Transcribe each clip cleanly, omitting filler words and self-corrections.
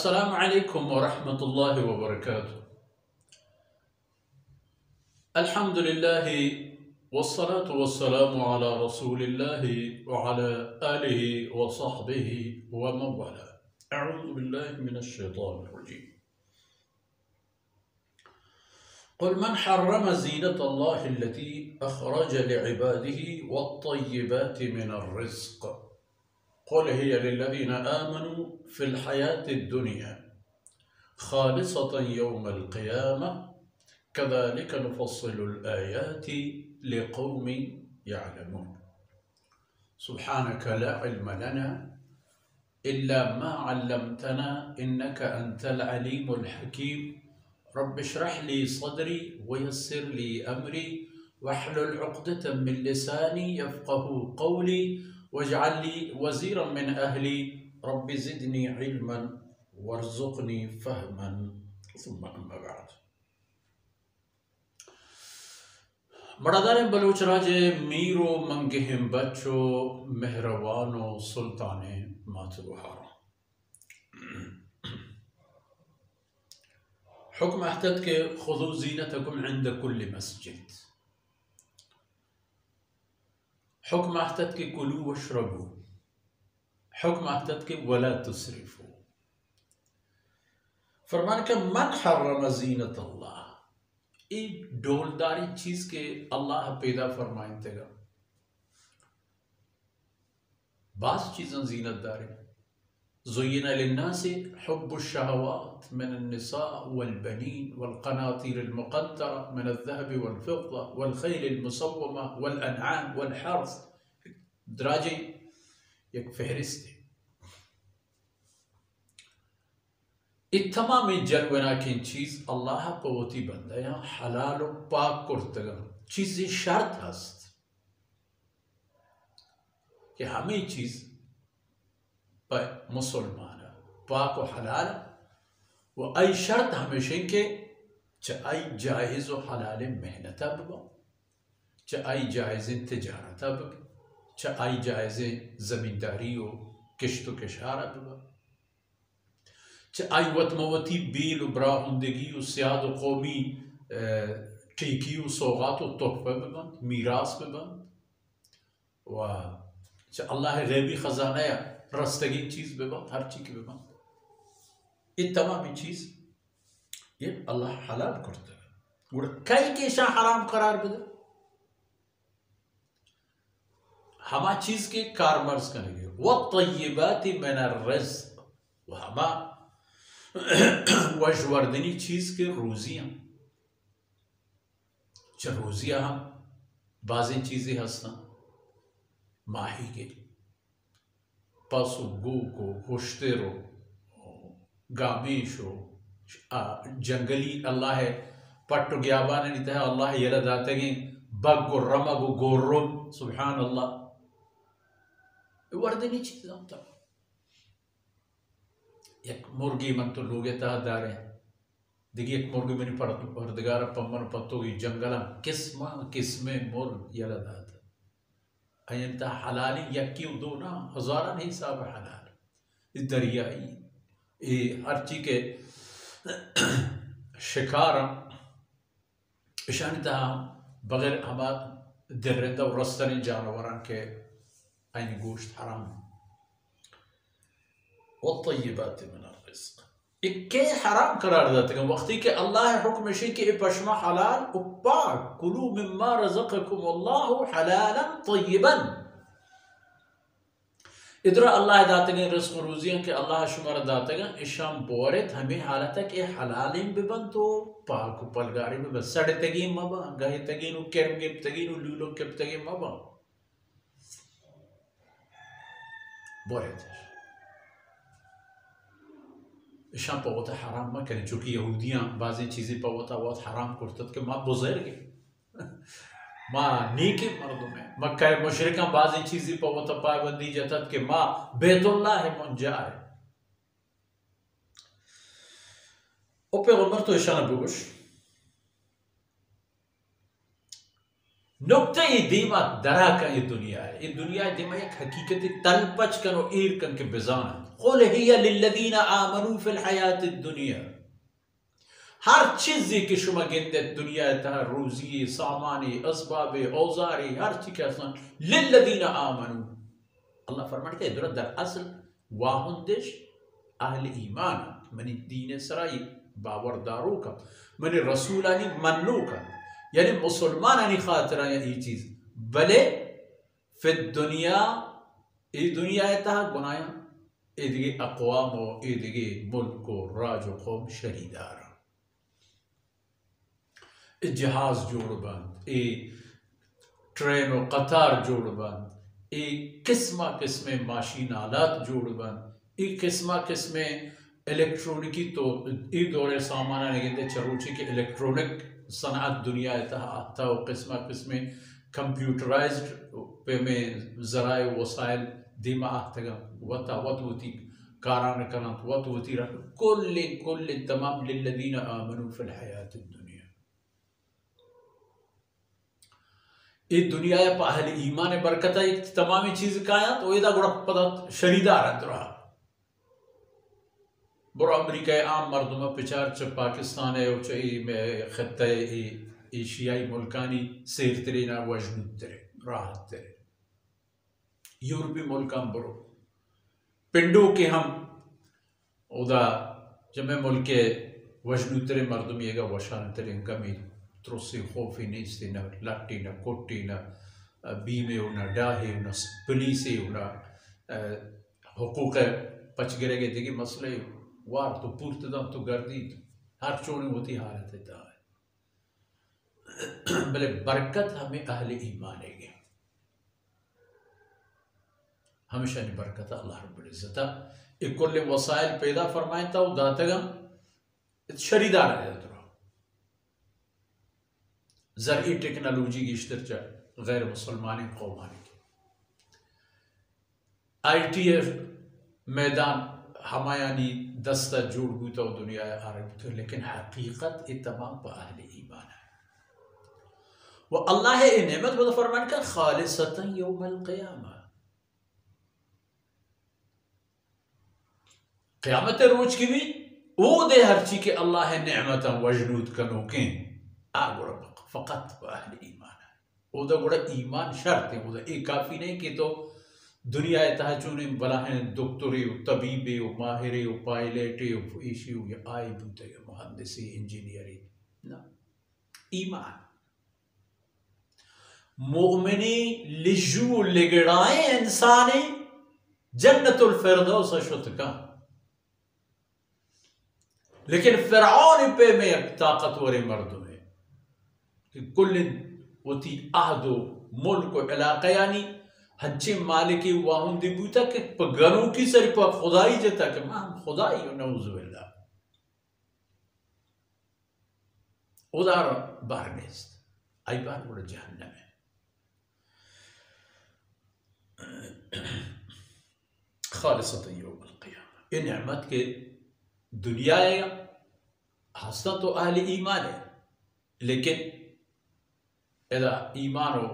अस्सलामु अलैकुम वरहमतुल्लाहि वबरकातुह। अल्हम्दुलिल्लाहि वस्सलातु वस्सलामु अला रसूलिल्लाहि व अला आलिहि व सहबिहि व मन वाला। अऊज़ु बिल्लाहि मिनश शैतानिर रजीम। क़ुल मन हर्रम ज़ीनतल्लाहि अल्लती अख़रज लिइबादिहि वत्तय्यिबाति मिनर रिज़्क़ क़ुल हिय लिल्लज़ीना आमनू फ़िल हयातिद दुनिया ख़ालिसतन यौमल क़ियामह कज़ालिक नुफ़स्सिलुल आयाति लिक़ौमिन यअलमून। सुब्हानक ला इल्म लना इल्ला मा अल्लमतना इन्नका अंतल अलीमुल हकीम। रब्बि इश्रह ली सदरी वयस्सिर ली अमरी वहलुल उक़दतम मिन लिसानी यफ़क़हू क़ौली वजअल ली वज़ीरन मिन अहली रब्बि ज़िदनी इल्मन वर्ज़ुक़नी फ़हमन सुम्मा अम्मा बअद। बड़ादारे बलूच राजे मीरो मंगहिम बच्चो मेहरबानो सुल्ताने मातबहार हुक्म अहतद के खुदू ज़ीनतकुम इंद कुल्लि मस्जिद। हुक्म अहतद के कुलू वशरबू। हुक्म अहतद के वला तुसरिफू। फरमान के मन हर्रम ज़ीनत अल्लाह, एक डोलदारी चीज के अल्लाह पैदा फरमाइन तेगा। बास चीज़ें ज़ीनतदार ज़ुय्यिन लिन्नासि हुब्बुश शहवात मिनन निसा वल बनीन वल क़नातीरिल मुक़न्तरा मिनज़ ज़हबि वल फ़िद्दा वल ख़ैलिल मुसव्वमा वल अनआम वल हर्स। दराजे एक फहरिस्त है। तमाम जलवना की चीज अल्लाह पवती बंदा या हलाल व पाक कुर्तगा चीज़ें शर्त हस्त कि हमें चीज पर मुसलमान पाक व हलाल वो आई शर्त हमेशा के चाई जायज़ व हलाल मेहनत बबा चाई जायज़ तिजारत बबा चाई जायज़ जमींदारी व किश्त व किशारा बबा चाई वतमवती बील ब्राहुंदगी व सियाद व कौमी टीकी व सौगात व तोहफा बबा मीरास बबा व अल्लाह गैबी खजाना या रस्तगी चीज बेबा हर चीज की बेबा ये तमाम चीज ये अल्लाह हलाल करता है और कई के शाह हराम करार बदे हमा चीज के कारमर्ज करेंगे वो तय्यबाति मिनर रिज़्क़ वो हमा वशवर्दनी चीज के रोजियां च रोजियां हम बाज़ी चीजें हंसना माही के पशु गो को खुश्तेरो गामेशो जंगली अल्लाह है पट्टु ग्याबान निता है अल्लाह ये दाते कि बग रमग गोर्रुम सुभान अल्लाह वर्दनी चीज होता एक मुर्गी मन तो लोग दारे देखिए एक मुर्गी मैंने परदगार पम्मन पत्तों की जंगला किस्में मुर्ग ये दाते अयंता हलाली यक्की दो ना हजारा नहीं हिसाब हलाल इस दरियाई ये हर चीज के शिकार इशानता बगैर हमार दर्रंदा और रस्तनी जानवरान के आइन गोश्त हराम और तय्यबात मिनर रिज़्क़ इक्के हराम करार देते हैं वक्ती के अल्लाह हुक्म शी के पशमा हलाल उपाक कुलू मिम्मा रज़क़कुम अल्लाहु हलालन तय्यबन। इधर अल्लाह दाते हैं रिज़्क़ रोज़ियां के अल्लाह शुमार दाते हैं इशाम बोरेत हमें हालत है कि हलालिम बिबन तो पाक पलगारी में बस सड़े तगी मबा गहे तगी नु केम गिप तगी नु लूलो केप तगी मबा बोरेत इशाम पवता हराम मा करें चूंकि यहूदियां बाज़ी चीज़ें पवता बहुत हराम करते कि माँ बुज़र्ग माँ नीके मर्दों में मक्का मुशरिका बाज़ी चीज़ें पवता पाबंदी जतत के माँ बैतुल्लाह है मुंजार ओ पैगंबर तो इशान बुगुश नुक्ते ये दीमा दरा का ये दुनिया है, ये दुनिया दीमा एक हकीकत तलपच कनो ईर कन के बेजान कुल हिया लिल्लदीना आमनू फिल हयात दुनिया। हर चीज कि शुमा गिनते दुनिया तहा रोजी सामानी असबाब औजारी हर चीज के असन लिल्लदीना आमनू। अल्लाह फरमाते हैं दर असल वाहुंदिश अहल ईमान मनी दीन सराई बावरदारों का मनी रसूलानी मन्नू का यानी मुसलमानी खातरा ये चीज भले फिर दुनिया ये दुनिया तहा गुनाया इदगे अक़वाम इदगे मुल्क राज कौम शरीदार जहाज जोड़ बंद ए ट्रेन और कतार जोड़ बंद ए किस्मा किस्में माशीन आलात जोड़ बंद ए किस्मा किस्में इलेक्ट्रॉनिकी तो ई दौरे सामान निगंदे चरूची के इलेक्ट्रॉनिक सनअत दुनिया तहा आता और किस्मा किस्में कंप्यूटराइज्ड पे में ज़राए वसाइल दिमा आतगा वता वतवती कारान करना वतवती रख कुल्ले तमाम लिल्लदीना आमनू फिल हयात दुनिया। ये दुनिया अहल ईमान बरकत एक तमामी चीज काया तो एदा गुड़ा पता शरीदार अंदरा बुरा अमेरिका आम मर्दमा पिचार च पाकिस्तान है उच में खत्ते एशियाई मुल्कानी सेर तेरे ना वजन तेरे राहत तेरे यूरोपी मुल्कान बरो पिंडो के हम उदा जब मैं मुल्क के वजन तेरे मर्दम येगा वशान तेरे कमी त्रोसी खौफी नहीं से न लाटी न कोटी न बीमे न डाहे न पुलिसे न हुकूक पच गिरे के देखिए मसले वार तो पूर्तदम तो गर्दी हर चोने होती हालत है भले बरकत हमें अहले ईमान है हमेशा नहीं बरकत अल्लाह रब्बुल इज्जत एक कुल्ले वसाइल पैदा फरमाए था दातगम शरीदार है ज़रई टेक्नोलॉजी की इश्तरचा गैर मुसलमानी कौमानी की ITF मैदान हमायानी दस्ता जोड़ गुता दुनिया आरब थे लेकिन हकीकत ये तमाम पर अहले ईमान है वो अल्लाह ए नेमत बद फरमान का खालिसतन यौमल क़यामा क़यामत रोज की भी वो दे हर चीज के अल्लाह नेमत वजनूद कनोके आगुड़ फ़कत अहल ईमान है उदा गुड़ा ईमान शर्त है उदा एक काफ़ी नहीं कि तो दुनिया तहा चूने बला है डॉक्टरे तबीबे माहिरे पायलटे इशू या आई बुते मुहंदिसी इंजीनियरी ना ईमान मोमिनी लिजू लिगड़ाए इंसाने जन्नतुल फिरदौस शुतका लेकिन फिरऔन पे में ताकतवर मर्द में कुल वती आहदो मुल्क इलाका यानी हच्चे मालिकी वाहुन दिबूता के पगनों की सर पर खुदाई जता के मां खुदाई नऊजुबिल्लाह उदार बारनेस्त आई बार वो जहन्नम है खालिसतन यौमल क़यामा ये नेमत के दुनिया है हंसना तो अहले ईमान है लेकिन एदा ईमान हो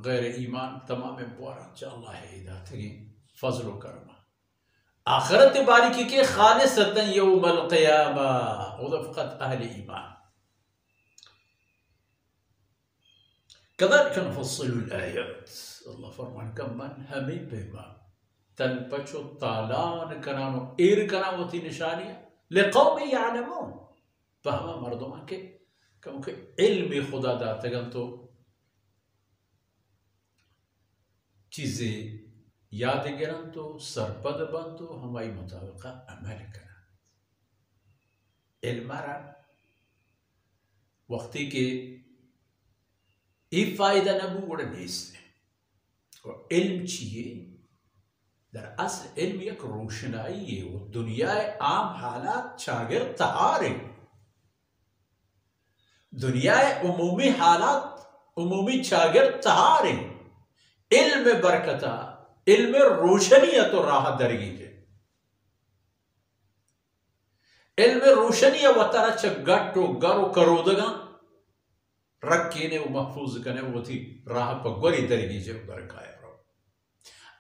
गैर ईमान तमाम बोरा अल्लाह है इदा थी फजल करमा आखिरत बारिकी के खालिसतन यौमल क़यामा उदा फ़क़त अहले ईमान कज़ालिक नुफ़स्सिलुल आयात अल्लाह फरमान का मन हमें पेमा तन पचो तालान करानो एर करावती निशानियां लिक़ौम यअलमून फहमा मर्दों के कम के इल्म खुदा दातगन तो चीज़ें याद गिरन तो सरपद बन तो हमारी मुताबिक अमल करना इल्मारा वक्ती के ये फ़ायदा नबू गुड़ नेस्ते और इल्म चाहिए दरअसल इल्म एक रोशनाई है वो दुनिया आम हालात शागिर तहारे दुनिया उमूमी हालात उमूमी शागिर तहारे इल्म बरकता इल्म रोशनी तो राह दरगी के इल्म रोशनी वतारा चगट्टो गरो करोदगा रखने व महफूज कने वो थी राह पर गोरी दरगी जो दरकाय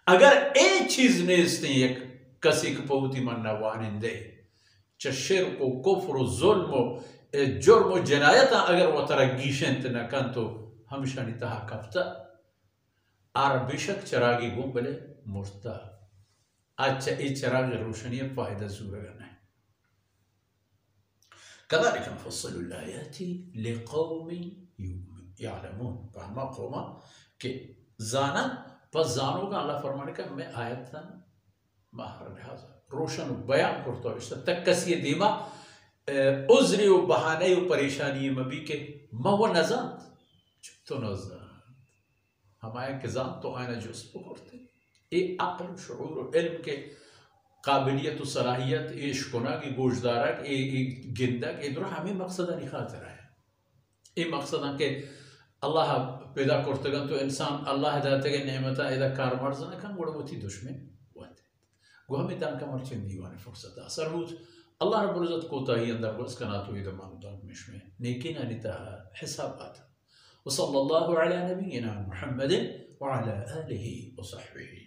अगर ए चीज ने इसने एक कसी कपोती मन्ना वानिंदे च शिरक व कुफ्र व जुल्म जुर्म व जनायत अगर वो तरगीशंत न कन तो हमेशा नितहा कफ्ता आर बेशक चरागी गुंबले मुर्ता अच्छा ए चराग रोशनी फायदा सूरगना है كذلك نفصل الآيات لقوم يعلمون فهم قوما कि जाना बस जानो का अल्लाह फरमाने का मैं आयत था माहर लिहाजा रोशन बयान करता हूँ इससे तक कसी दीमा उज़री व बहाने व परेशानी मबी के मव नजात तो नजात हमारे के जान तो आना जो करते ये अक्ल शऊर इल्म के काबिलियत व सलाहियत इश्कुना की गोशदारा गिंदक इधर हमें मकसद नहीं खातिर है ये मकसद के अल्लाह पैदा करतगन तो इंसान अल्लाह दाते नेमत इदा कार मर्जन कन गोड़वती दुश्मन वत गो हमें दान का मर्चन दीवाने फुर्सत असर हुज अल्लाह रब्बुल इज्जत को ताही अंदर बस कना तो इदा मानदान मिशमे लेकिन अनिता हिसाबात वसल्लल्लाहु अला नबियना मुहम्मद व अला आलिहि व सहबिहि